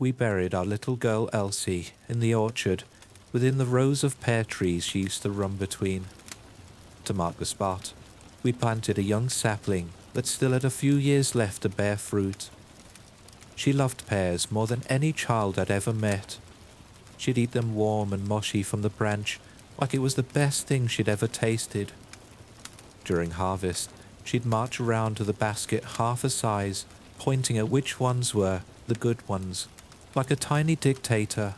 we buried our little girl Elsie in the orchard within the rows of pear trees she used to run between. To mark the spot, we planted a young sapling that still had a few years left to bear fruit. She loved pears more than any child I'd ever met. She'd eat them warm and mushy from the branch like it was the best thing she'd ever tasted. During harvest, she'd march around to the basket half a size, pointing at which ones were the good ones, like a tiny dictator.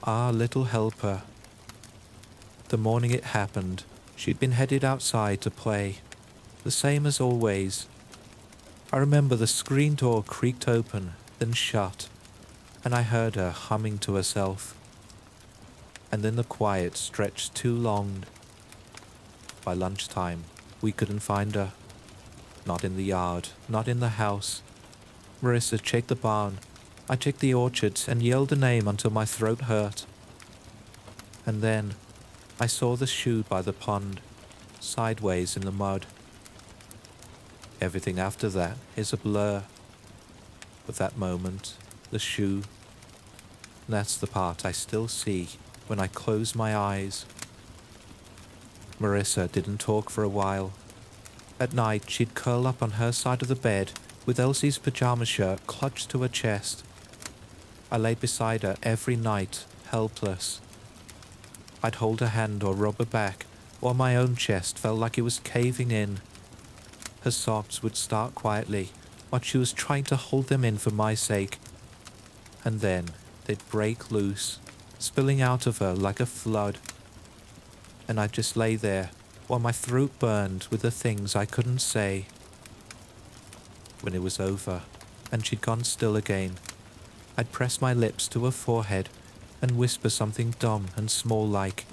Our little helper. The morning it happened, she'd been headed outside to play, the same as always. I remember the screen door creaked open, then shut, and I heard her humming to herself. And then the quiet stretched too long. By lunchtime, we couldn't find her. Not in the yard, not in the house. Marissa checked the barn. I checked the orchards and yelled a name until my throat hurt. And then I saw the shoe by the pond, sideways in the mud. Everything after that is a blur. But that moment, the shoe, that's the part I still see when I close my eyes. Marissa didn't talk for a while. At night, she'd curl up on her side of the bed with Elsie's pajama shirt clutched to her chest. I lay beside her every night, helpless. I'd hold her hand or rub her back, while my own chest felt like it was caving in. Her sobs would start quietly, while she was trying to hold them in for my sake. And then they'd break loose, spilling out of her like a flood. And I'd just lay there, while my throat burned with the things I couldn't say. When it was over, and she'd gone still again, I'd press my lips to her forehead and whisper something dumb and small like,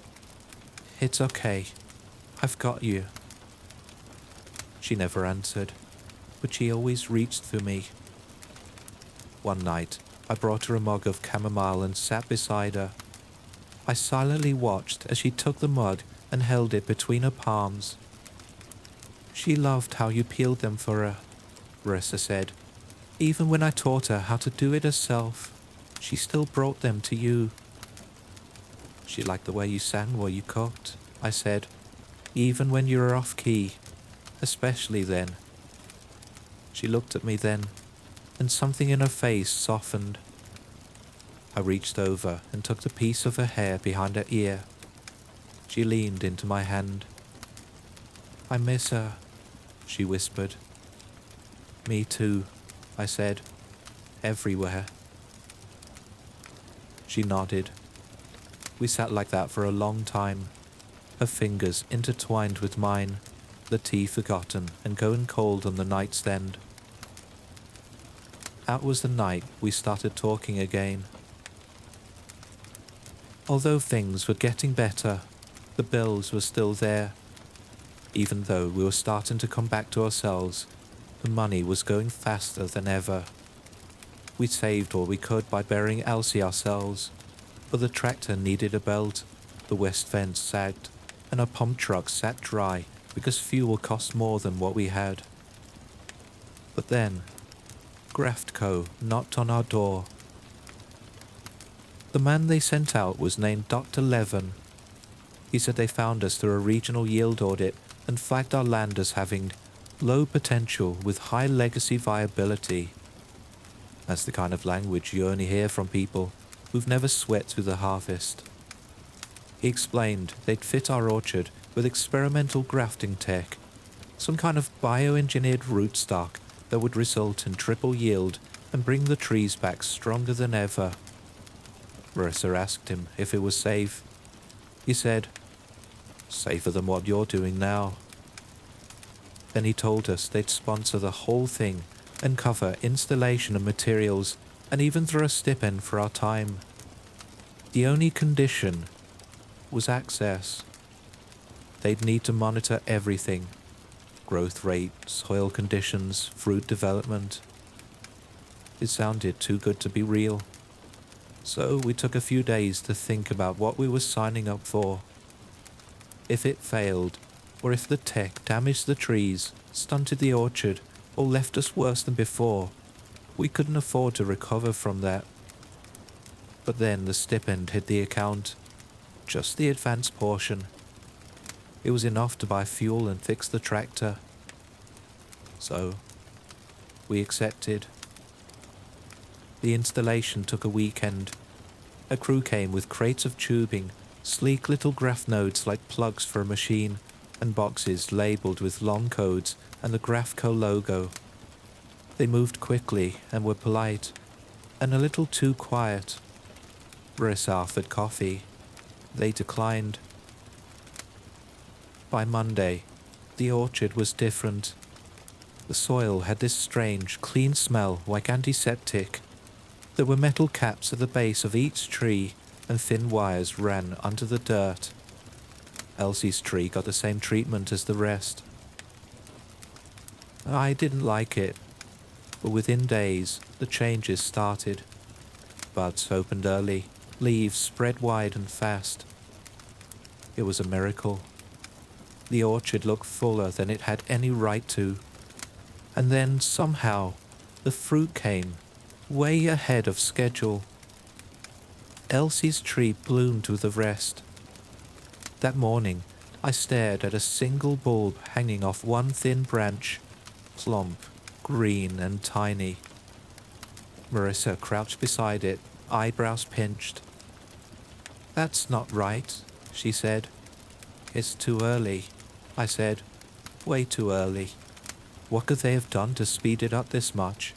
"It's okay, I've got you." She never answered, but she always reached for me. One night, I brought her a mug of chamomile and sat beside her. I silently watched as she took the mug and held it between her palms. "She loved how you peeled them for her," Marissa said. "Even when I taught her how to do it herself, she still brought them to you." "She liked the way you sang while you cooked," I said, "even when you were off key, especially then." She looked at me then, and something in her face softened. I reached over and took the piece of her hair behind her ear. She leaned into my hand. "I miss her," she whispered. "Me too," I said, "everywhere." She nodded. We sat like that for a long time, her fingers intertwined with mine, the tea forgotten and going cold on the nightstand. That was the night we started talking again. Although things were getting better, the bills were still there. Even though we were starting to come back to ourselves, the money was going faster than ever. We saved all we could by burying Elsie ourselves, but the tractor needed a belt, the west fence sagged, and our pump truck sat dry because fuel cost more than what we had. But then, Graftco knocked on our door. The man they sent out was named Dr. Levin. He said they found us through a regional yield audit and flagged our land as having low potential with high legacy viability. That's the kind of language you only hear from people who've never sweat through the harvest. He explained they'd fit our orchard with experimental grafting tech, some kind of bioengineered rootstock that would result in triple yield and bring the trees back stronger than ever. Marissa asked him if it was safe. He said, "Safer than what you're doing now." Then he told us they'd sponsor the whole thing and cover installation and materials and even throw a stipend for our time. The only condition was access. They'd need to monitor everything: growth rate, soil conditions, fruit development. It sounded too good to be real. So we took a few days to think about what we were signing up for. If it failed, or if the tech damaged the trees, stunted the orchard, or left us worse than before, we couldn't afford to recover from that. But then the stipend hit the account, just the advance portion. It was enough to buy fuel and fix the tractor. So, we accepted. The installation took a weekend. A crew came with crates of tubing, sleek little graph nodes like plugs for a machine, and boxes labelled with long codes and the Graphco logo. They moved quickly and were polite, and a little too quiet. Marissa offered coffee. They declined. By Monday, the orchard was different. The soil had this strange, clean smell like antiseptic. There were metal caps at the base of each tree, and thin wires ran under the dirt. Elsie's tree got the same treatment as the rest. I didn't like it, but within days, the changes started. Buds opened early, leaves spread wide and fast. It was a miracle. The orchard looked fuller than it had any right to. And then, somehow, the fruit came, way ahead of schedule. Elsie's tree bloomed with the rest. That morning, I stared at a single bulb hanging off one thin branch, plump, green and tiny. Marissa crouched beside it, eyebrows pinched. "That's not right," she said. "It's too early," I said. "Way too early. What could they have done to speed it up this much?"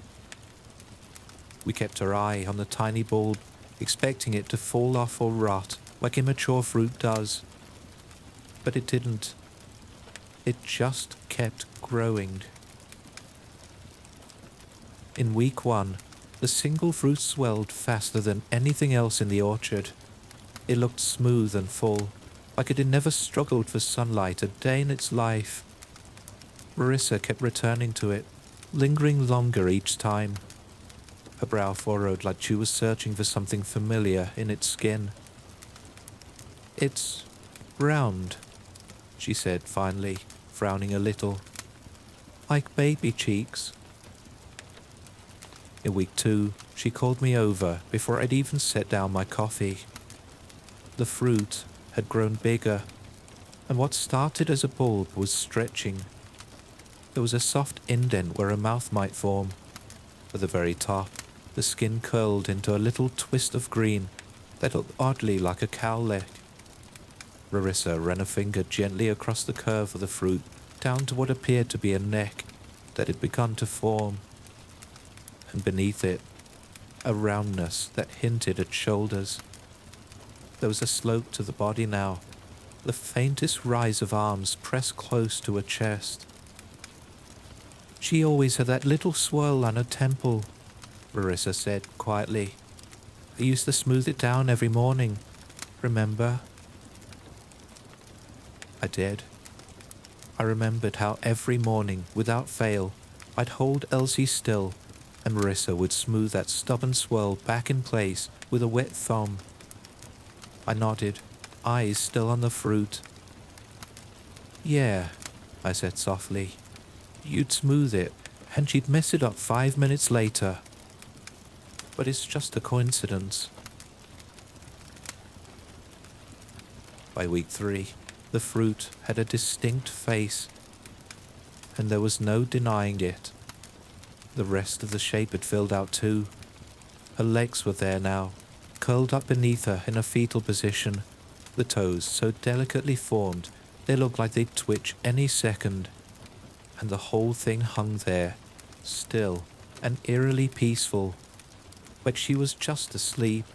We kept our eye on the tiny bulb, expecting it to fall off or rot like immature fruit does. But it didn't. It just kept growing. In week 1, the single fruit swelled faster than anything else in the orchard. It looked smooth and full, like it had never struggled for sunlight a day in its life. Marissa kept returning to it, lingering longer each time. Her brow furrowed like she was searching for something familiar in its skin. "It's round," she said finally, frowning a little. "Like baby cheeks." In week 2, she called me over before I'd even set down my coffee. The fruit had grown bigger, and what started as a bulb was stretching. There was a soft indent where a mouth might form. At the very top, the skin curled into a little twist of green that looked oddly like a cowlick. Marissa ran a finger gently across the curve of the fruit down to what appeared to be a neck that had begun to form. And beneath it, a roundness that hinted at shoulders. There was a slope to the body now, the faintest rise of arms pressed close to her chest. "She always had that little swirl on her temple," Marissa said quietly. "I used to smooth it down every morning. Remember?" I did. I remembered how every morning, without fail, I'd hold Elsie still, and Marissa would smooth that stubborn swirl back in place with a wet thumb. I nodded, eyes still on the fruit. "Yeah," I said softly. "You'd smooth it, and she'd mess it up 5 minutes later. But it's just a coincidence." By week 3, the fruit had a distinct face, and there was no denying it. The rest of the shape had filled out too. Her legs were there now, curled up beneath her in a fetal position, the toes so delicately formed they looked like they'd twitch any second. And the whole thing hung there, still and eerily peaceful, like she was just asleep.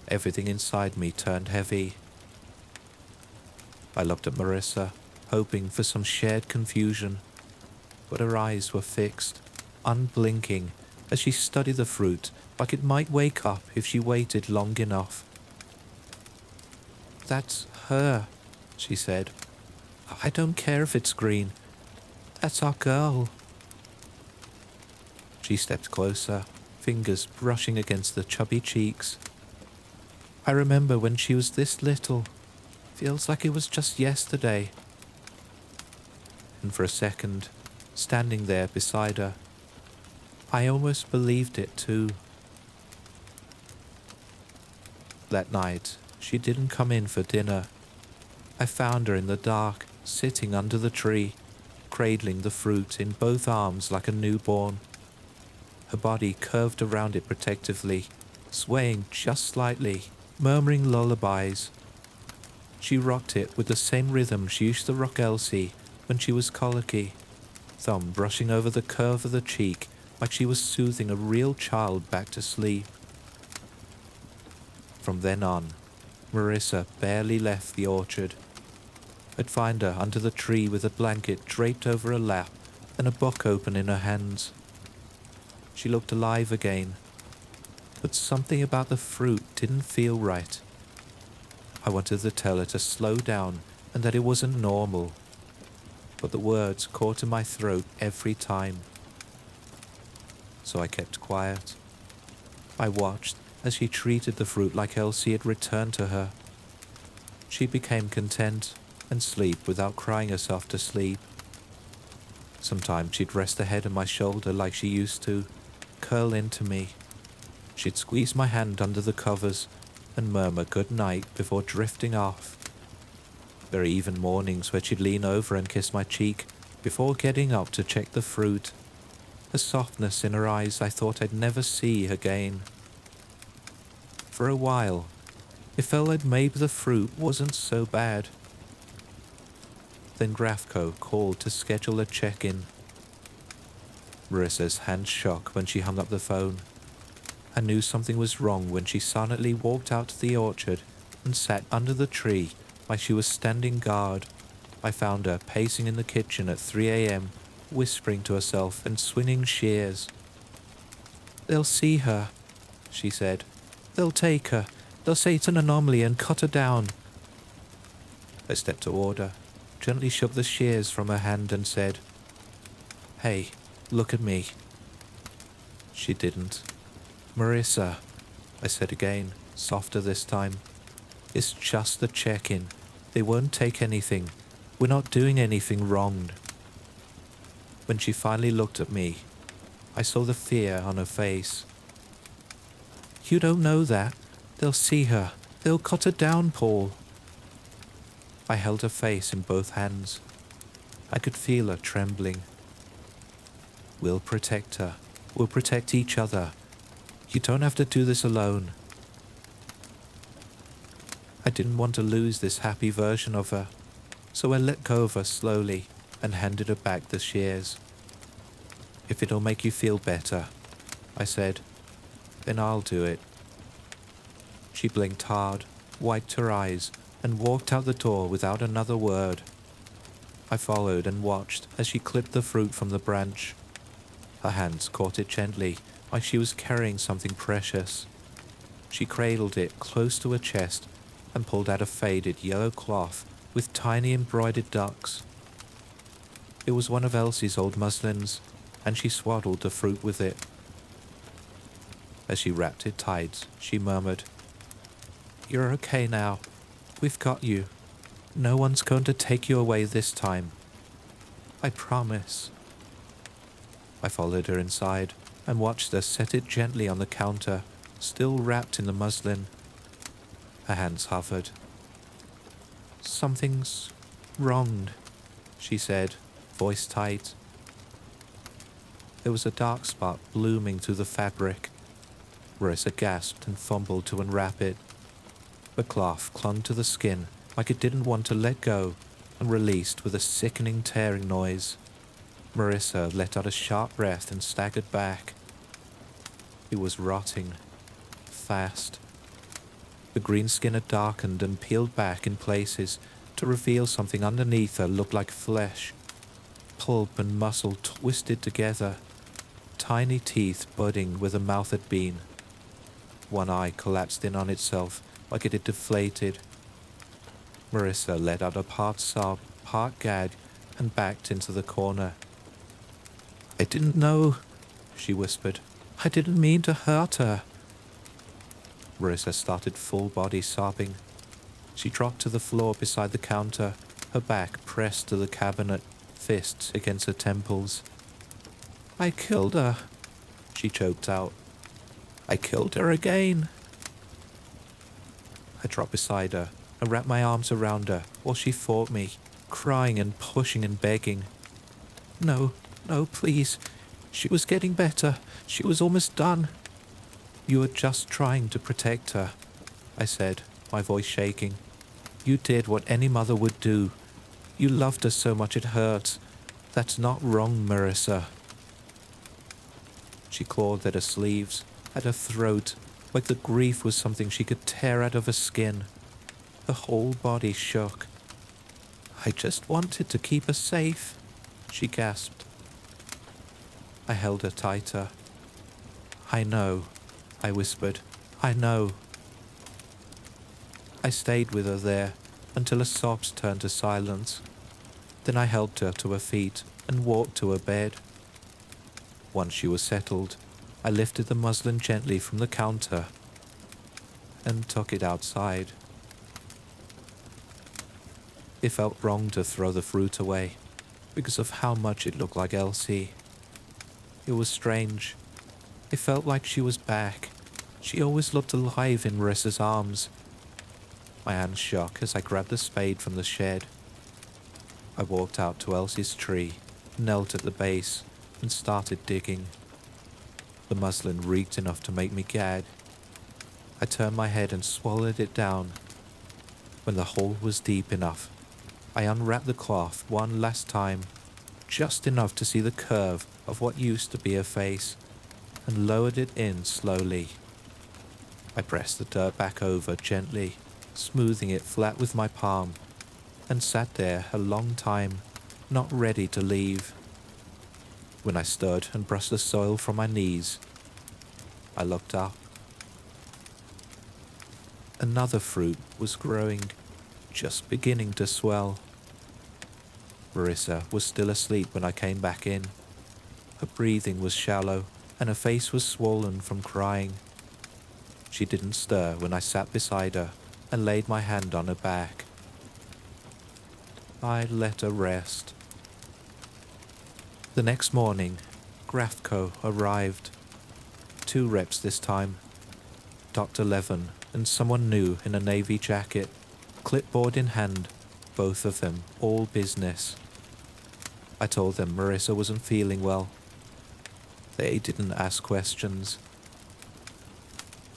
Everything inside me turned heavy. I looked at Marissa, hoping for some shared confusion, but her eyes were fixed, unblinking, as she studied the fruit like it might wake up if she waited long enough. "That's her," she said. "I don't care if it's green. That's our girl." She stepped closer, fingers brushing against the chubby cheeks. "I remember when she was this little. Feels like it was just yesterday." And for a second, standing there beside her, I almost believed it too. that night, she didn't come in for dinner. I found her in the dark, sitting under the tree, cradling the fruit in both arms like a newborn. Her body curved around it protectively, swaying just slightly, murmuring lullabies. She rocked it with the same rhythm she used to rock Elsie when she was colicky, thumb brushing over the curve of the cheek like she was soothing a real child back to sleep. From then on, Marissa barely left the orchard. I'd find her under the tree with a blanket draped over her lap and a book open in her hands. She looked alive again, but something about the fruit didn't feel right. I wanted to tell her to slow down and that it wasn't normal, but the words caught in my throat every time. So I kept quiet. I watched as she treated the fruit like Elsie had returned to her. She became content and sleep without crying herself to sleep. Sometimes she'd rest her head on my shoulder like she used to, curl into me. She'd squeeze my hand under the covers and murmur good night before drifting off. There are even mornings where she'd lean over and kiss my cheek before getting up to check the fruit, a softness in her eyes I thought I'd never see again. For a while, it felt like maybe the fruit wasn't so bad. Then Grafco called to schedule a check-in. Marissa's hand shook when she hung up the phone. I knew something was wrong when she silently walked out to the orchard and sat under the tree like she was standing guard. I found her pacing in the kitchen at 3 a.m., whispering to herself and swinging shears. "They'll see her," she said. "They'll take her. They'll say it's an anomaly and cut her down." I stepped toward her, gently shook the shears from her hand and said, "Hey, look at me." She didn't. "Marissa," I said again, softer this time. "It's just a check-in. They won't take anything. We're not doing anything wrong." When she finally looked at me, I saw the fear on her face. "You don't know that. They'll see her. They'll cut her down, Paul." I held her face in both hands. I could feel her trembling. "We'll protect her. We'll protect each other. You don't have to do this alone." I didn't want to lose this happy version of her, so I let go of her slowly and handed her back the shears. "If it'll make you feel better," I said, "then I'll do it." She blinked hard, wiped her eyes, and walked out the door without another word. I followed and watched as she clipped the fruit from the branch. Her hands caught it gently, like she was carrying something precious. She cradled it close to her chest and pulled out a faded yellow cloth with tiny embroidered ducks. It was one of Elsie's old muslins, and she swaddled the fruit with it. As she wrapped it tight, she murmured, "You're okay now. We've got you. No one's going to take you away this time. I promise." I followed her inside and watched her set it gently on the counter, still wrapped in the muslin. Her hands hovered. "Something's wrong," she said, voice tight. There was a dark spot blooming through the fabric. Marissa gasped and fumbled to unwrap it. The cloth clung to the skin like it didn't want to let go and released with a sickening tearing noise. Marissa let out a sharp breath and staggered back. It was rotting. Fast. The green skin had darkened and peeled back in places to reveal something underneath her looked like flesh. Pulp and muscle twisted together. Tiny teeth budding where the mouth had been. One eye collapsed in on itself like it had deflated. Marissa let out a part sob, part gag, and backed into the corner. "I didn't know," she whispered. "I didn't mean to hurt her." Marissa started full-body sobbing. She dropped to the floor beside the counter, her back pressed to the cabinet, fists against her temples. "I killed her," she choked out. "I killed her again." I dropped beside her and wrapped my arms around her while she fought me, crying and pushing and begging. No, no, please. She was getting better. She was almost done. You were just trying to protect her, I said, my voice shaking. You did what any mother would do. You loved her so much it hurts. That's not wrong, Marissa. She clawed at her sleeves, at her throat, like the grief was something she could tear out of her skin. Her whole body shook. I just wanted to keep her safe, she gasped. I held her tighter. I know, I whispered. I know. I stayed with her there until her sobs turned to silence. Then I helped her to her feet and walked to her bed. Once she was settled, I lifted the muslin gently from the counter and took it outside. It felt wrong to throw the fruit away because of how much it looked like Elsie. It was strange. It felt like she was back. She always looked alive in Marissa's arms. My hands shook as I grabbed the spade from the shed. I walked out to Elsie's tree, knelt at the base, and started digging. The muslin reeked enough to make me gag. I turned my head and swallowed it down. When the hole was deep enough, I unwrapped the cloth one last time, just enough to see the curve of what used to be her face, and lowered it in slowly. I pressed the dirt back over gently, smoothing it flat with my palm, and sat there a long time, not ready to leave. When I stood and brushed the soil from my knees, I looked up. Another fruit was growing, just beginning to swell. Marissa was still asleep when I came back in. Her breathing was shallow, and her face was swollen from crying. She didn't stir when I sat beside her and laid my hand on her back. I let her rest. The next morning, Graphco arrived. 2 reps this time. Dr. Levin and someone new in a navy jacket, clipboard in hand, both of them all business. I told them Marissa wasn't feeling well. They didn't ask questions.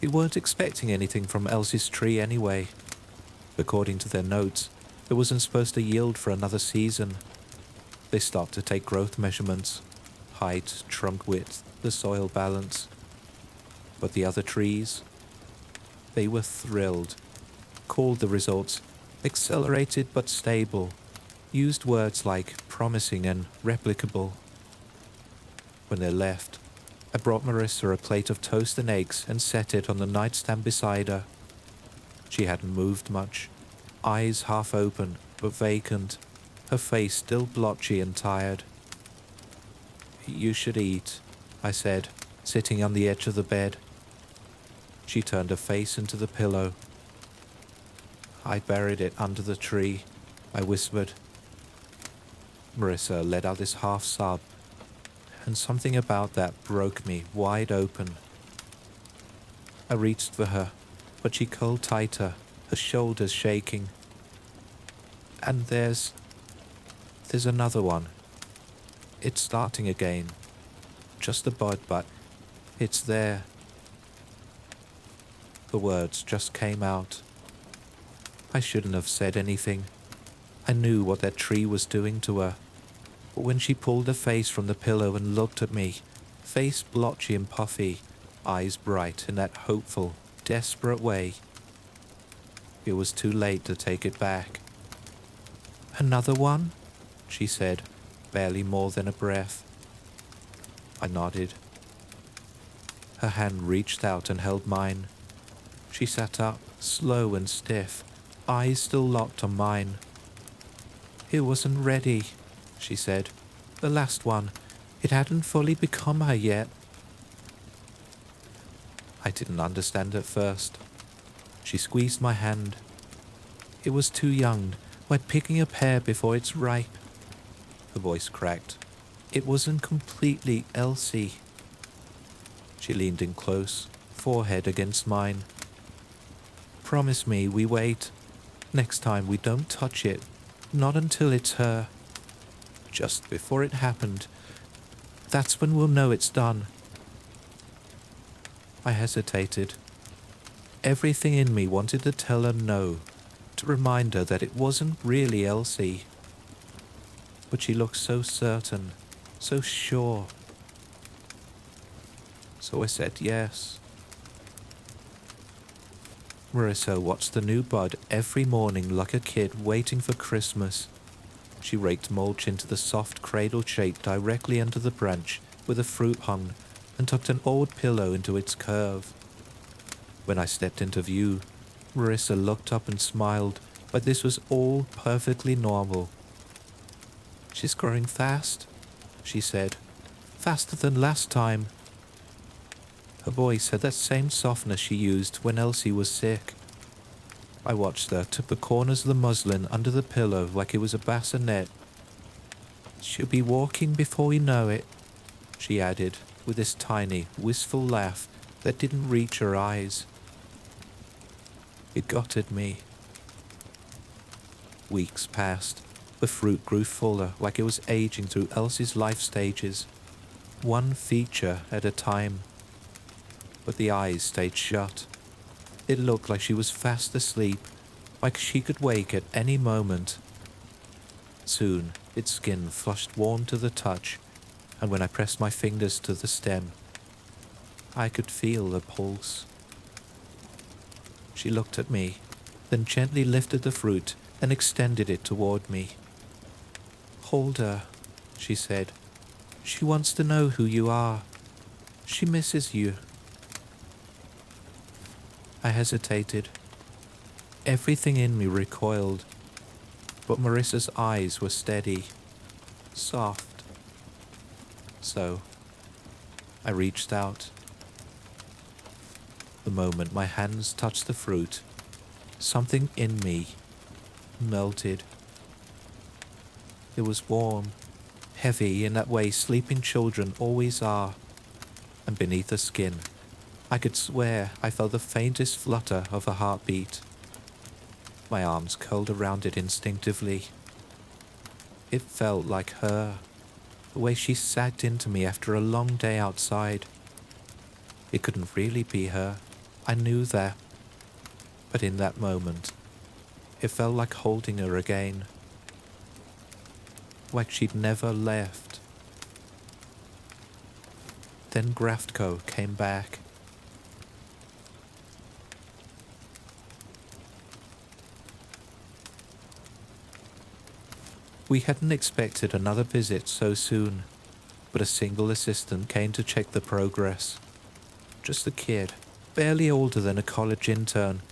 We weren't expecting anything from Elsie's tree anyway. According to their notes, it wasn't supposed to yield for another season. They stopped to take growth measurements, height, trunk width, the soil balance. But the other trees, they were thrilled, called the results accelerated but stable, used words like promising and replicable. When they left, I brought Marissa a plate of toast and eggs and set it on the nightstand beside her. She hadn't moved much, eyes half open but vacant, her face still blotchy and tired. You should eat, I said, sitting on the edge of the bed. She turned her face into the pillow. I buried it under the tree, I whispered. Marissa let out this half sob, and something about that broke me wide open. I reached for her, but she curled tighter, her shoulders shaking. And there's another one. It's starting again. Just a bud, but it's there. The words just came out. I shouldn't have said anything. I knew what that tree was doing to her. But when she pulled her face from the pillow and looked at me, face blotchy and puffy, eyes bright in that hopeful, desperate way, it was too late to take it back. Another one? She said, barely more than a breath. I nodded. Her hand reached out and held mine. She sat up, slow and stiff, eyes still locked on mine. It wasn't ready, she said. The last one. It hadn't fully become her yet. I didn't understand at first. She squeezed my hand. It was too young, like picking a pear before it's ripe. Her voice cracked. It wasn't completely Elsie. She leaned in close, forehead against mine. Promise me we wait. Next time we don't touch it. Not until it's her. Just before it happened. That's when we'll know it's done. I hesitated. Everything in me wanted to tell her no, to remind her that it wasn't really Elsie. But she looked so certain, so sure. So I said yes. Marissa watched the new bud every morning like a kid waiting for Christmas. She raked mulch into the soft cradle shape directly under the branch where the fruit hung and tucked an old pillow into its curve. When I stepped into view, Marissa looked up and smiled like this was all perfectly normal. She's growing fast, she said. Faster than last time. Her voice had that same softness she used when Elsie was sick. I watched her tip the corners of the muslin under the pillow like it was a bassinet. She'll be walking before we know it, she added with this tiny, wistful laugh that didn't reach her eyes. It got at me. Weeks passed. The fruit grew fuller like it was aging through Elsie's life stages, one feature at a time. But the eyes stayed shut. It looked like she was fast asleep, like she could wake at any moment. Soon, its skin flushed warm to the touch, and when I pressed my fingers to the stem, I could feel the pulse. She looked at me, then gently lifted the fruit and extended it toward me. Hold her, she said. She wants to know who you are. She misses you. I hesitated. Everything in me recoiled, but Marissa's eyes were steady, soft. So, I reached out. The moment my hands touched the fruit, something in me melted. It was warm, heavy in that way sleeping children always are, and beneath the skin, I could swear I felt the faintest flutter of a heartbeat. My arms curled around it instinctively. It felt like her, the way she sagged into me after a long day outside. It couldn't really be her, I knew that. But in that moment, it felt like holding her again. Like she'd never left. Then Graftco came back. We hadn't expected another visit so soon, but a single assistant came to check the progress. Just a kid, barely older than a college intern,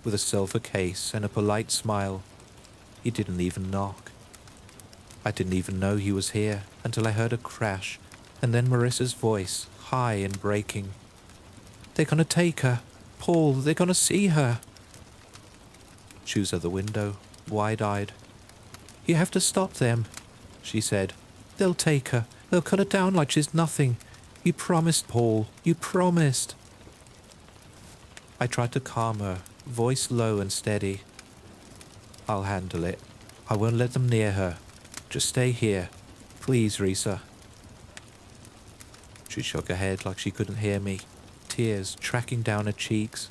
with a silver case and a polite smile. He didn't even knock. I didn't even know he was here until I heard a crash, and then Marissa's voice, high and breaking. They're gonna take her. Paul, they're gonna see her. She was at the window, wide-eyed. You have to stop them, she said. They'll take her. They'll cut her down like she's nothing. You promised, Paul. You promised. I tried to calm her, voice low and steady. I'll handle it. I won't let them near her. Just stay here. Please, Risa. She shook her head like she couldn't hear me, tears tracking down her cheeks.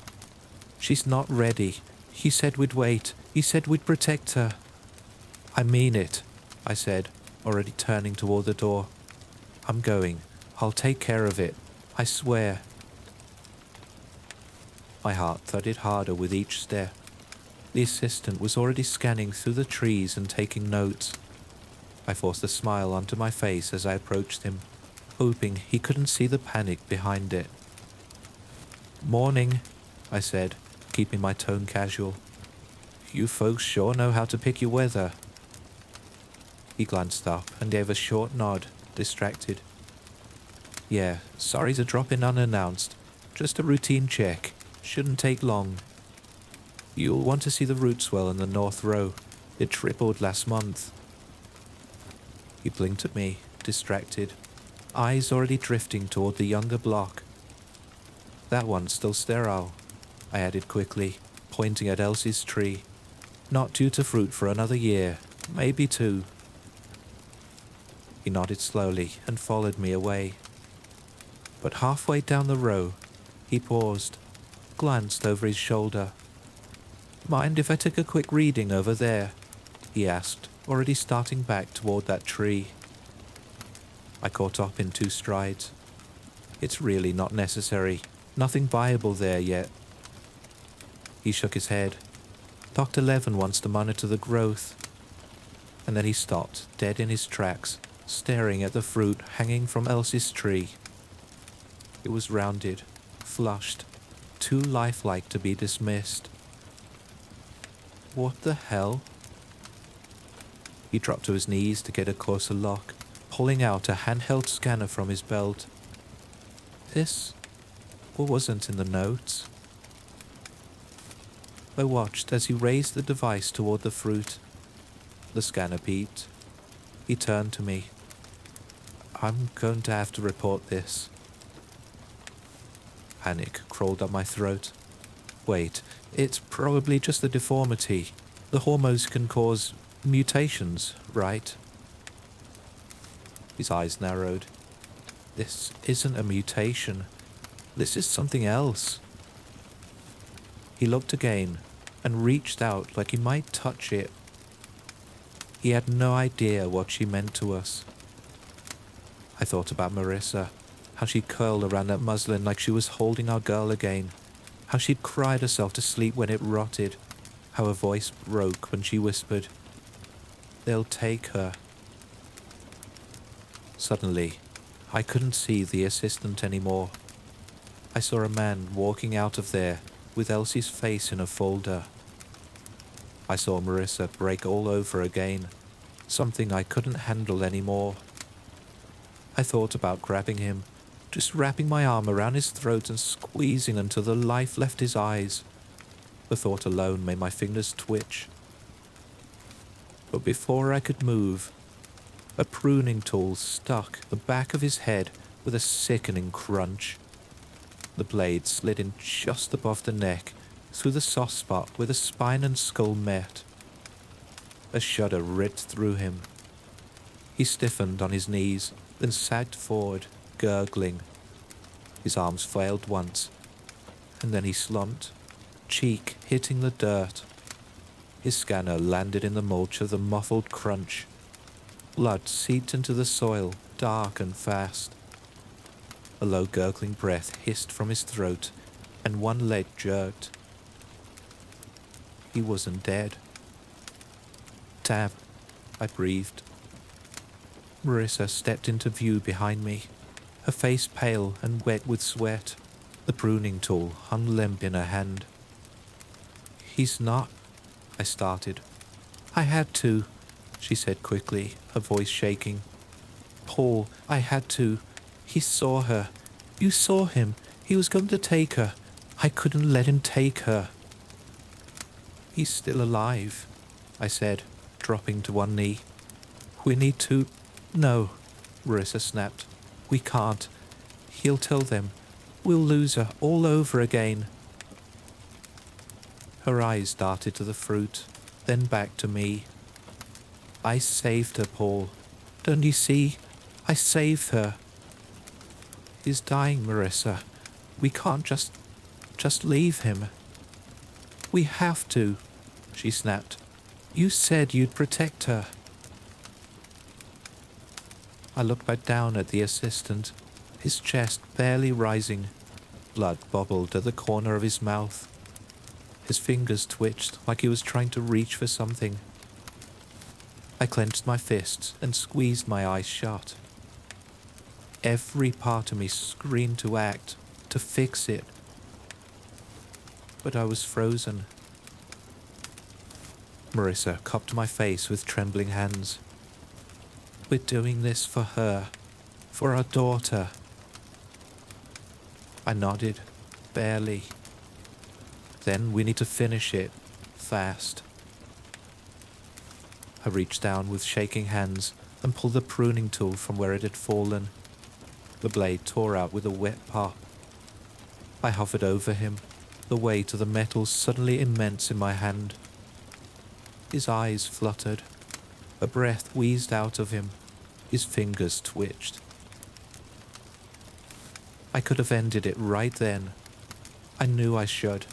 She's not ready. He said we'd wait. He said we'd protect her. I mean it, I said, already turning toward the door. I'm going. I'll take care of it. I swear. My heart thudded harder with each step. The assistant was already scanning through the trees and taking notes. I forced a smile onto my face as I approached him, hoping he couldn't see the panic behind it. Morning, I said, keeping my tone casual. You folks sure know how to pick your weather. He glanced up and gave a short nod, distracted. Yeah, sorry to drop in unannounced. Just a routine check. Shouldn't take long. You'll want to see the root swell in the north row. It tripled last month. He blinked at me, distracted, eyes already drifting toward the younger block. That one's still sterile, I added quickly, pointing at Elsie's tree. Not due to fruit for another year, maybe two. He nodded slowly and followed me away. But halfway down the row, he paused, glanced over his shoulder. "Mind if I take a quick reading over there?" he asked, already starting back toward that tree. I caught up in 2 strides. "It's really not necessary. Nothing viable there yet." He shook his head. "Dr. Levin wants to monitor the growth." And then he stopped, dead in his tracks, staring at the fruit hanging from Elsie's tree. It was rounded, flushed, too lifelike to be dismissed. What the hell? He dropped to his knees to get a closer look, pulling out a handheld scanner from his belt. This wasn't in the notes. I watched as he raised the device toward the fruit. The scanner beeped. He turned to me. "I'm going to have to report this." Panic crawled up my throat. Wait, it's probably just a deformity. The hormones can cause mutations, right? His eyes narrowed. "This isn't a mutation. This is something else." He looked again and reached out like he might touch it. He had no idea what she meant to us. I thought about Marissa, how she'd curled around that muslin like she was holding our girl again, how she'd cried herself to sleep when it rotted, how her voice broke when she whispered, "They'll take her." Suddenly, I couldn't see the assistant anymore. I saw a man walking out of there with Elsie's face in a folder. I saw Marissa break all over again, something I couldn't handle anymore. I thought about grabbing him, just wrapping my arm around his throat and squeezing until the life left his eyes. The thought alone made my fingers twitch. But before I could move, a pruning tool stuck the back of his head with a sickening crunch. The blade slid in just above the neck, through the soft spot where the spine and skull met. A shudder ripped through him. He stiffened on his knees, then sagged forward, gurgling. His arms flailed once, and then he slumped, cheek hitting the dirt. His scanner landed in the mulch of the muffled crunch. Blood seeped into the soil, dark and fast. A low gurgling breath hissed from his throat, and one leg jerked. He wasn't dead. "Damn," I breathed. Marissa stepped into view behind me, her face pale and wet with sweat. The pruning tool hung limp in her hand. "He's not," I started. "I had to," she said quickly, her voice shaking. "Paul, I had to. He saw her. You saw him. He was going to take her. I couldn't let him take her." "He's still alive," I said, dropping to one knee. "We need to—" "No," Marissa snapped. "We can't. He'll tell them. We'll lose her all over again." Her eyes darted to the fruit, then back to me. "I saved her, Paul. Don't you see? I saved her." "He's dying, Marissa. We can't just leave him." "We have to," she snapped. "You said you'd protect her." I looked back down at the assistant, his chest barely rising. Blood bubbled at the corner of his mouth. His fingers twitched like he was trying to reach for something. I clenched my fists and squeezed my eyes shut. Every part of me screamed to act, to fix it. But I was frozen. Marissa cupped my face with trembling hands. "We're doing this for her, for our daughter." I nodded, barely. "Then we need to finish it, fast." I reached down with shaking hands and pulled the pruning tool from where it had fallen. The blade tore out with a wet pop. I hovered over him, the weight of the metal suddenly immense in my hand. His eyes fluttered, a breath wheezed out of him, his fingers twitched. I could have ended it right then. I knew I should.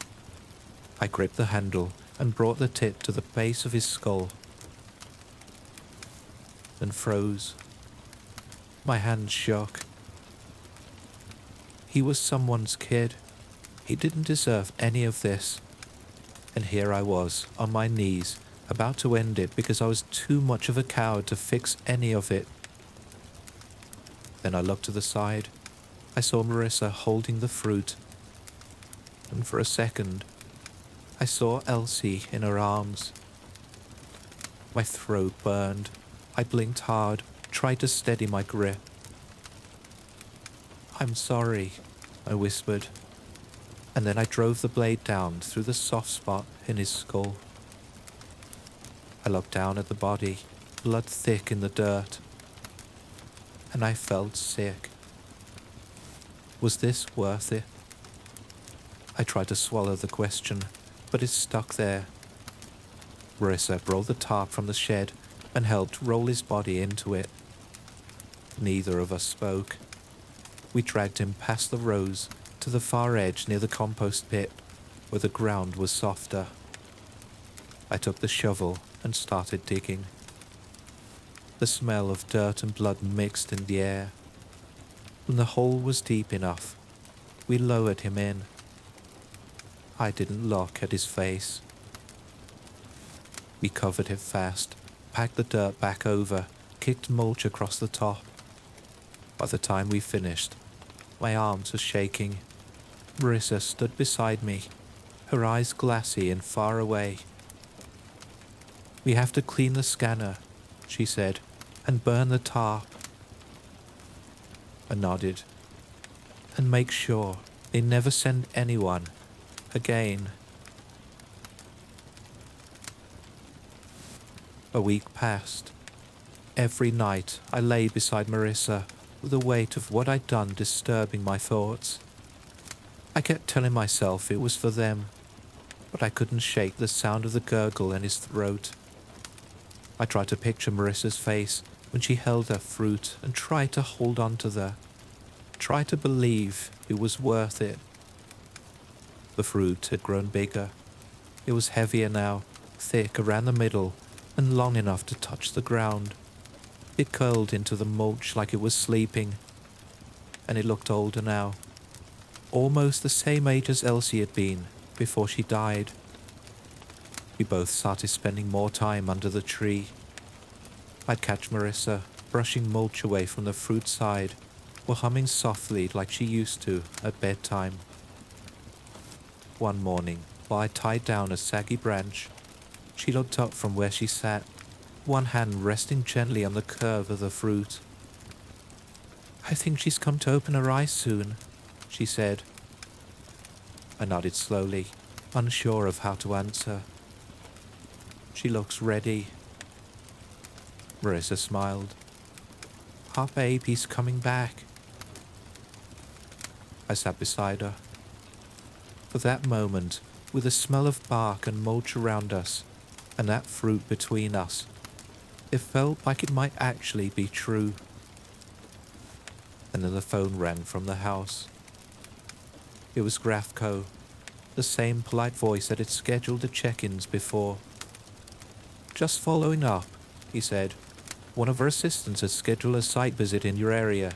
I gripped the handle and brought the tip to the base of his skull, and froze. My hand shook. He was someone's kid. He didn't deserve any of this. And here I was, on my knees, about to end it because I was too much of a coward to fix any of it. Then I looked to the side. I saw Marissa holding the fruit. And for a second, I saw Elsie in her arms. My throat burned. I blinked hard, tried to steady my grip. "I'm sorry," I whispered, and then I drove the blade down through the soft spot in his skull. I looked down at the body, blood thick in the dirt, and I felt sick. Was this worth it? I tried to swallow the question, but it stuck there. Marissa rolled the tarp from the shed and helped roll his body into it. Neither of us spoke. We dragged him past the rows to the far edge near the compost pit, where the ground was softer. I took the shovel and started digging. The smell of dirt and blood mixed in the air. When the hole was deep enough, we lowered him in. I didn't look at his face. We covered it fast, packed the dirt back over, kicked mulch across the top. By the time we finished, my arms were shaking. Marissa stood beside me, her eyes glassy and far away. "We have to clean the scanner," she said, "and burn the tarp." I nodded. "And make sure they never send anyone again." A week passed. Every night I lay beside Marissa, with the weight of what I'd done disturbing my thoughts. I kept telling myself it was for them, but I couldn't shake the sound of the gurgle in his throat. I tried to picture Marissa's face when she held her fruit and tried to hold on to that. Tried to believe it was worth it. The fruit had grown bigger. It was heavier now, thick around the middle and long enough to touch the ground. It curled into the mulch like it was sleeping, and it looked older now, almost the same age as Elsie had been before she died. We both started spending more time under the tree. I'd catch Marissa brushing mulch away from the fruit side or humming softly like she used to at bedtime. One morning, while I tied down a saggy branch, she looked up from where she sat, one hand resting gently on the curve of the fruit. "I think she's come to open her eyes soon," she said. I nodded slowly, unsure of how to answer. "She looks ready." Marissa smiled. "Our baby's coming back." I sat beside her. For that moment, with the smell of bark and mulch around us, and that fruit between us, it felt like it might actually be true. And then the phone rang from the house. It was Grafco, the same polite voice that had scheduled the check-ins before. "Just following up," he said. "One of our assistants has scheduled a site visit in your area.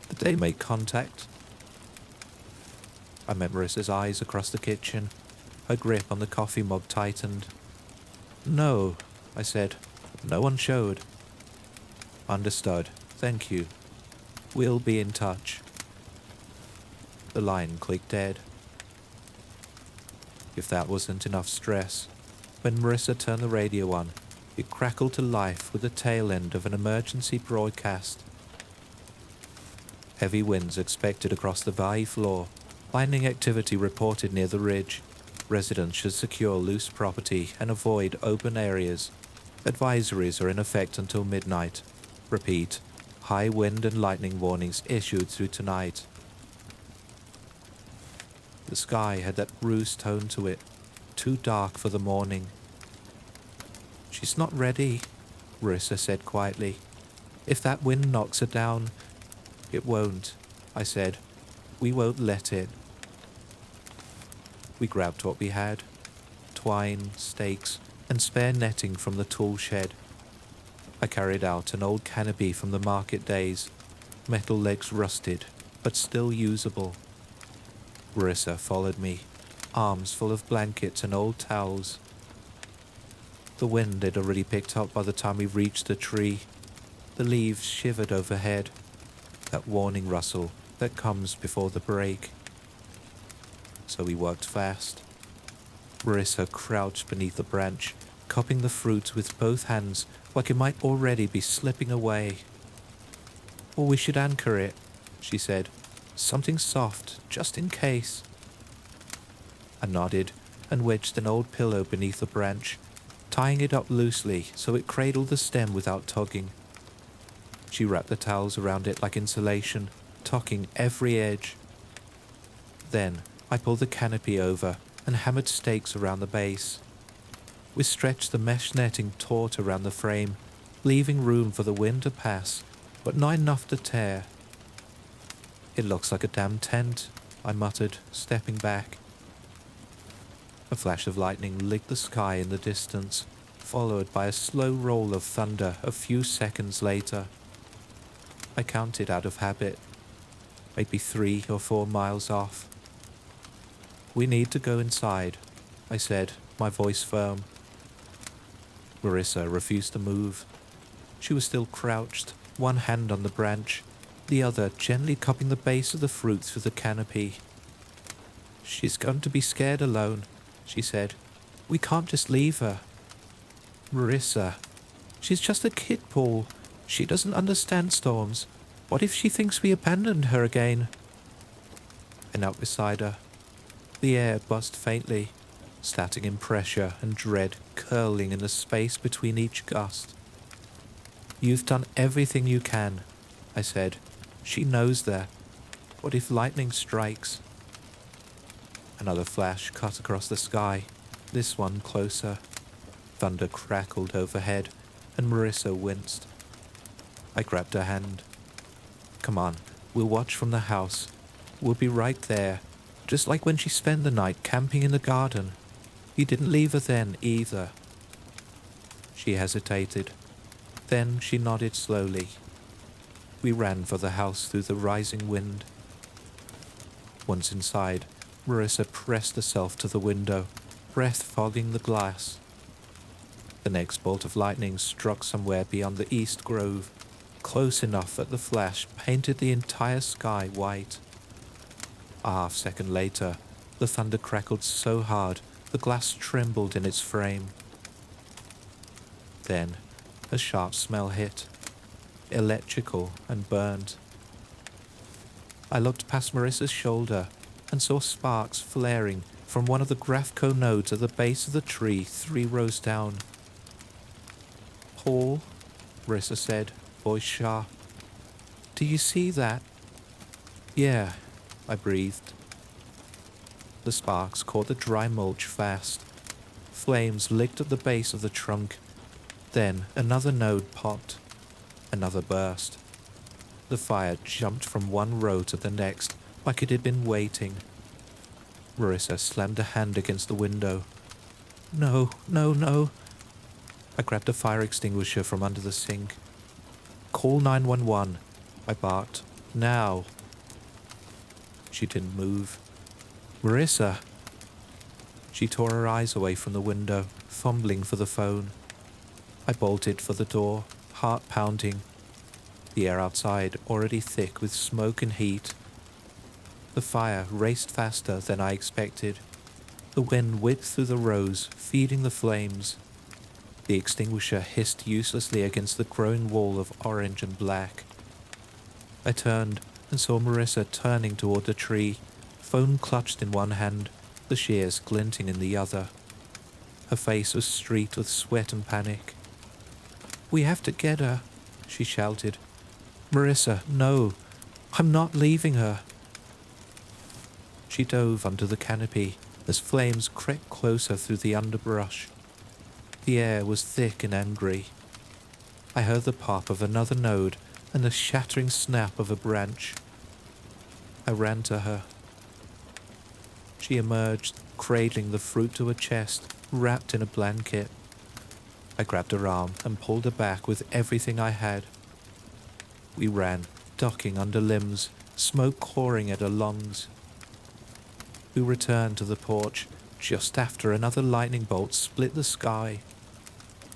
Did they make contact?" I met Marissa's eyes across the kitchen. Her grip on the coffee mug tightened. "No," I said. "No one showed." "Understood. Thank you. We'll be in touch." The line clicked dead. If that wasn't enough stress, when Marissa turned the radio on, it crackled to life with the tail end of an emergency broadcast. Heavy winds expected across the valley floor. Lightning activity reported near the ridge. Residents should secure loose property and avoid open areas. Advisories are in effect until midnight. Repeat, high wind and lightning warnings issued through tonight. The sky had that rose tone to it, too dark for the morning. "She's not ready," Marissa said quietly. "If that wind knocks her down—" "It won't," I said. "We won't let it." We grabbed what we had: twine, stakes, and spare netting from the tool shed. I carried out an old canopy from the market days, metal legs rusted, but still usable. Marissa followed me, arms full of blankets and old towels. The wind had already picked up by the time we reached the tree. The leaves shivered overhead, that warning rustle that comes before the break. So we worked fast. Marissa crouched beneath the branch, cupping the fruit with both hands like it might already be slipping away. "Or we should anchor it," she said. "Something soft, just in case." I nodded and wedged an old pillow beneath the branch, tying it up loosely so it cradled the stem without tugging. She wrapped the towels around it like insulation, tucking every edge. Then I pulled the canopy over and hammered stakes around the base. We stretched the mesh netting taut around the frame, leaving room for the wind to pass, but not enough to tear. "It looks like a damn tent," I muttered, stepping back. A flash of lightning lit the sky in the distance, followed by a slow roll of thunder a few seconds later. I counted out of habit, maybe 3 or 4 miles off. "We need to go inside," I said, my voice firm. Marissa refused to move. She was still crouched, one hand on the branch, the other gently cupping the base of the fruit through the canopy. "She's going to be scared alone," she said. "We can't just leave her." "Marissa, she's just a kid, Paul. She doesn't understand storms. What if she thinks we abandoned her again?" I knelt beside her. The air buzzed faintly, static in pressure and dread curling in the space between each gust. "You've done everything you can," I said. "She knows that. What if lightning strikes?" Another flash cut across the sky, this one closer. Thunder crackled overhead, and Marissa winced. I grabbed her hand. "Come on, we'll watch from the house. We'll be right there, just like when she spent the night camping in the garden. You didn't leave her then, either." She hesitated. Then she nodded slowly. We ran for the house through the rising wind. Once inside, Marissa pressed herself to the window, breath fogging the glass. The next bolt of lightning struck somewhere beyond the east grove, close enough that the flash painted the entire sky white. A half-second later, the thunder crackled so hard the glass trembled in its frame. Then, a sharp smell hit, electrical and burnt. I looked past Marissa's shoulder and saw sparks flaring from one of the Graphco nodes at the base of the tree 3 rows down. "Paul," Marissa said, voice sharp. "Do you see that?" "Yeah," I breathed. The sparks caught the dry mulch fast. Flames licked at the base of the trunk. Then another node popped. Another burst. The fire jumped from one row to the next like it had been waiting. Marissa slammed a hand against the window. "No, no, no." I grabbed a fire extinguisher from under the sink. "Call 911, I barked. "Now." She didn't move. "Marissa." She tore her eyes away from the window, fumbling for the phone. I bolted for the door, heart pounding. The air outside already thick with smoke and heat. The fire raced faster than I expected. The wind whipped through the rows, feeding the flames. The extinguisher hissed uselessly against the growing wall of orange and black. I turned and saw Marissa turning toward the tree, phone clutched in one hand, the shears glinting in the other. Her face was streaked with sweat and panic. "We have to get her," she shouted. "Marissa, no, I'm not leaving her." She dove under the canopy as flames crept closer through the underbrush. The air was thick and angry. I heard the pop of another node and the shattering snap of a branch. I ran to her. She emerged, cradling the fruit to her chest, wrapped in a blanket. I grabbed her arm and pulled her back with everything I had. We ran, ducking under limbs, smoke pouring at her lungs. We returned to the porch just after another lightning bolt split the sky.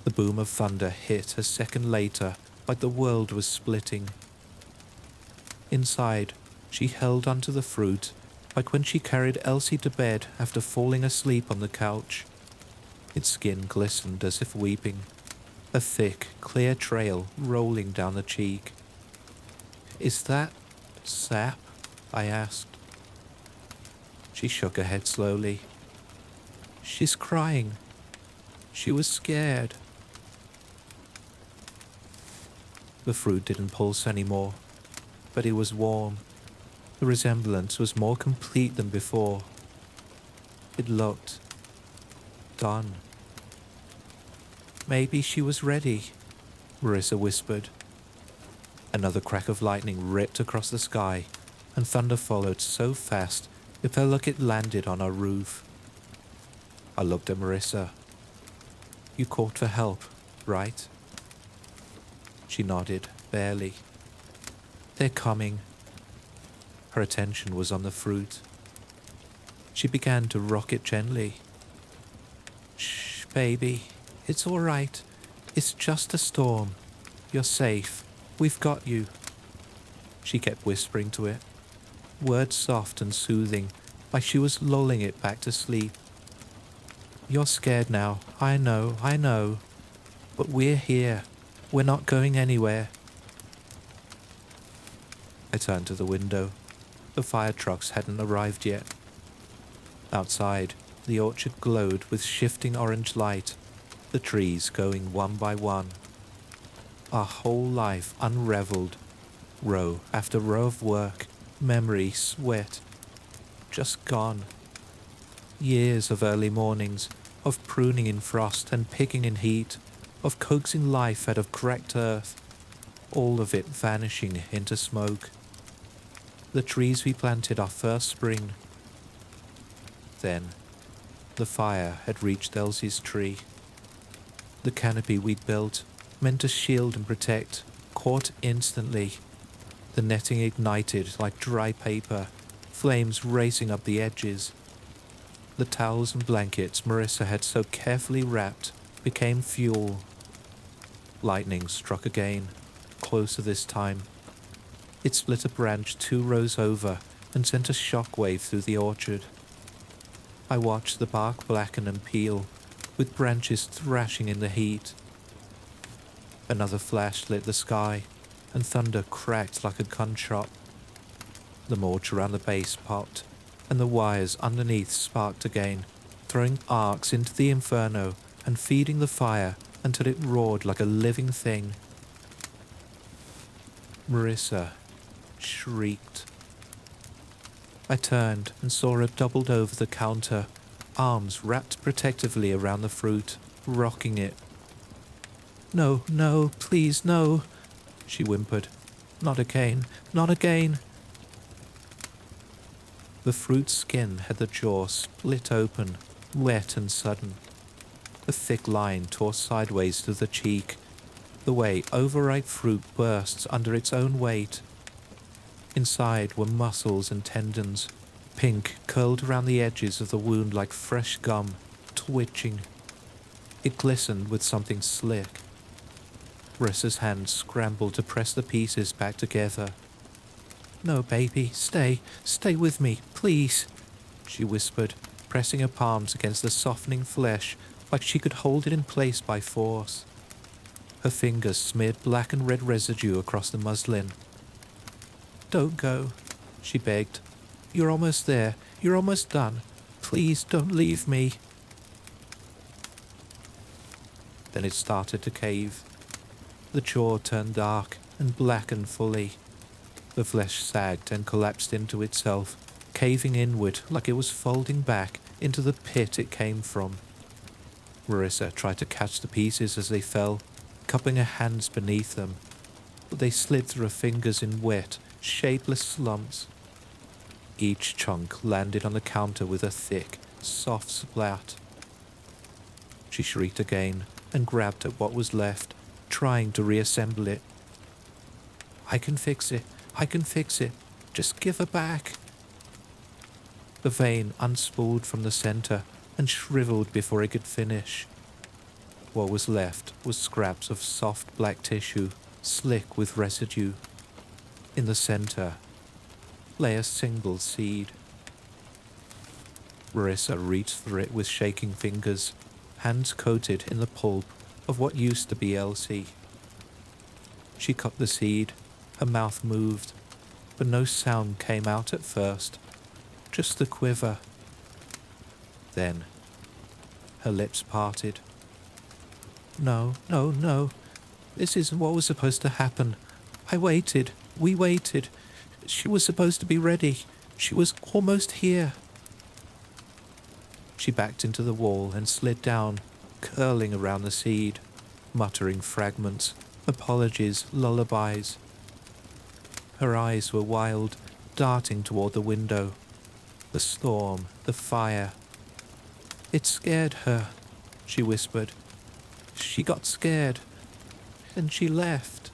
The boom of thunder hit a second later, like the world was splitting. Inside, she held onto the fruit, like when she carried Elsie to bed after falling asleep on the couch. Its skin glistened as if weeping, a thick, clear trail rolling down the cheek. "Is that sap?" I asked. She shook her head slowly. "She's crying. She was scared." The fruit didn't pulse anymore, but it was warm. The resemblance was more complete than before. It looked done. "Maybe she was ready," Marissa whispered. Another crack of lightning ripped across the sky, and thunder followed so fast it felt like it landed on our roof. I looked at Marissa. "You called for help, right?" She nodded, barely. "They're coming." Her attention was on the fruit. She began to rock it gently. "Shh, baby. It's all right. It's just a storm. You're safe. We've got you." She kept whispering to it, words soft and soothing, like she was lulling it back to sleep. "You're scared now. I know. But we're here. We're not going anywhere." I turned to the window. The fire trucks hadn't arrived yet. Outside, the orchard glowed with shifting orange light, the trees going one by one. Our whole life unraveled, row after row of work, memory, sweat, just gone. Years of early mornings, of pruning in frost and picking in heat, of coaxing life out of cracked earth, all of it vanishing into smoke. The trees we planted our first spring. Then, the fire had reached Elsie's tree. The canopy we'd built, meant to shield and protect, caught instantly. The netting ignited like dry paper, flames racing up the edges. The towels and blankets Marissa had so carefully wrapped became fuel. Lightning struck again, closer this time. It split a branch 2 rows over and sent a shockwave through the orchard. I watched the bark blacken and peel, with branches thrashing in the heat. Another flash lit the sky, and thunder cracked like a gunshot. The mulch around the base popped, and the wires underneath sparked again, throwing arcs into the inferno and feeding the fire until it roared like a living thing. Marissa shrieked. I turned and saw her doubled over the counter, arms wrapped protectively around the fruit, rocking it. No, please, no," she whimpered. Not again. The fruit's skin had the jaw split open, wet and sudden. A thick line tore sideways to the cheek, the way overripe fruit bursts under its own weight. Inside were muscles and tendons, pink curled around the edges of the wound like fresh gum, twitching. It glistened with something slick. Marissa's hand scrambled to press the pieces back together. "No, baby, stay with me, please," she whispered, pressing her palms against the softening flesh like she could hold it in place by force. Her fingers smeared black and red residue across the muslin. "Don't go," she begged. "You're almost there. You're almost done. Please don't leave me." Then it started to cave. The jaw turned dark and blackened fully. The flesh sagged and collapsed into itself, caving inward like it was folding back into the pit it came from. Marissa tried to catch the pieces as they fell, cupping her hands beneath them, but they slid through her fingers in wet, shapeless lumps. Each chunk landed on the counter with a thick, soft splat. She shrieked again and grabbed at what was left, trying to reassemble it. "I can fix it. I can fix it. Just give her back." The vein unspooled from the center and shriveled before it could finish. What was left was scraps of soft black tissue, slick with residue. In the center lay a single seed. Marissa reached for it with shaking fingers, hands coated in the pulp of what used to be Elsie. She cut the seed, her mouth moved, but no sound came out at first, just the quiver. Then her lips parted. "No, no, no. This isn't what was supposed to happen. I waited. We waited. She was supposed to be ready. She was almost here." She backed into the wall and slid down, curling around the seed, muttering fragments, apologies, lullabies. Her eyes were wild, darting toward the window. The storm, the fire. "It scared her," she whispered. "She got scared, and she left."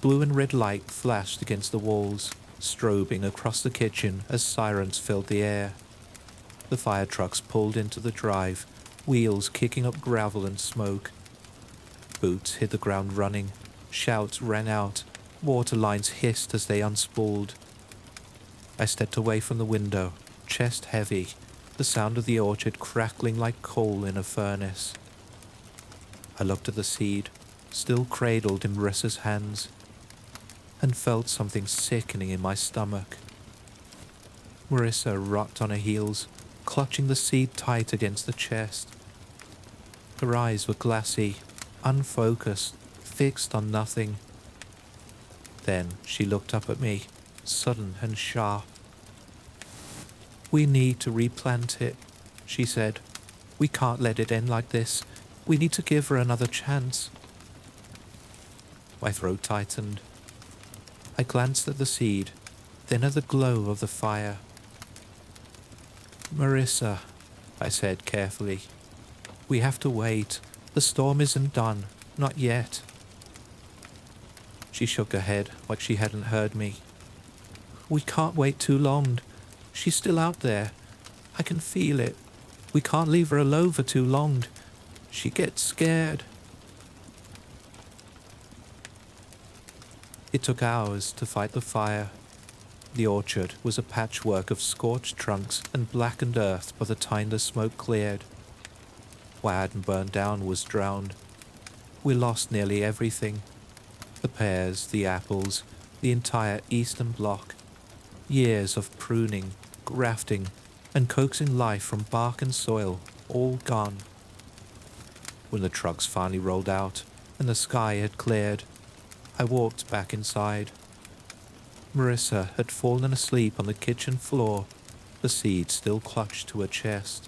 Blue and red light flashed against the walls, strobing across the kitchen as sirens filled the air. The fire trucks pulled into the drive, wheels kicking up gravel and smoke. Boots hit the ground running, shouts rang out, water lines hissed as they unspooled. I stepped away from the window, chest heavy, the sound of the orchard crackling like coal in a furnace. I looked at the seed, still cradled in Marissa's hands, and felt something sickening in my stomach. Marissa rocked on her heels, clutching the seed tight against the chest. Her eyes were glassy, unfocused, fixed on nothing. Then she looked up at me, sudden and sharp. "We need to replant it," she said. "We can't let it end like this. We need to give her another chance." My throat tightened. I glanced at the seed, then at the glow of the fire. "Marissa," I said carefully, "we have to wait. The storm isn't done. Not yet." She shook her head like she hadn't heard me. "We can't wait too long. She's still out there. I can feel it. We can't leave her alone for too long. She gets scared." It took hours to fight the fire. The orchard was a patchwork of scorched trunks and blackened earth by the time the smoke cleared. What hadn't burned down was drowned. We lost nearly everything. The pears, the apples, the entire eastern block. Years of pruning, grafting, and coaxing life from bark and soil, all gone. When the trucks finally rolled out and the sky had cleared, I walked back inside. Marissa had fallen asleep on the kitchen floor, the seed still clutched to her chest.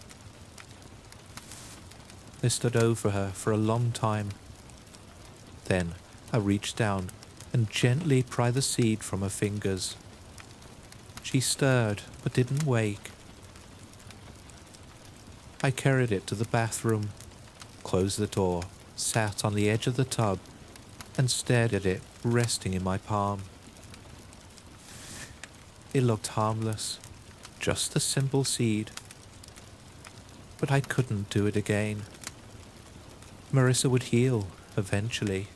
I stood over her for a long time. Then I reached down and gently pried the seed from her fingers. She stirred but didn't wake. I carried it to the bathroom, closed the door, sat on the edge of the tub, and stared at it resting in my palm. It looked harmless, just a simple seed. But I couldn't do it again. Marissa would heal, eventually.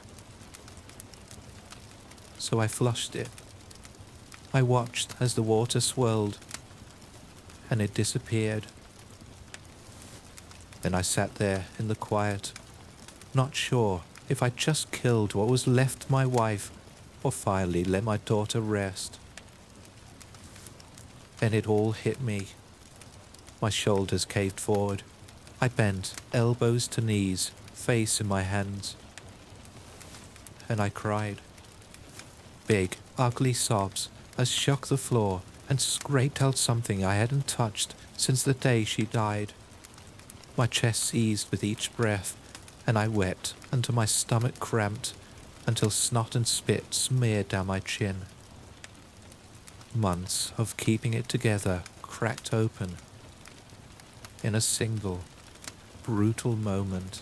So I flushed it. I watched as the water swirled, and it disappeared. Then I sat there in the quiet, not sure if I just killed what was left of my wife or finally let my daughter rest. Then it all hit me. My shoulders caved forward. I bent, elbows to knees, face in my hands. And I cried. Big, ugly sobs as shook the floor and scraped out something I hadn't touched since the day she died. My chest seized with each breath, and I wept until my stomach cramped, until snot and spit smeared down my chin. Months of keeping it together cracked open in a single, brutal moment.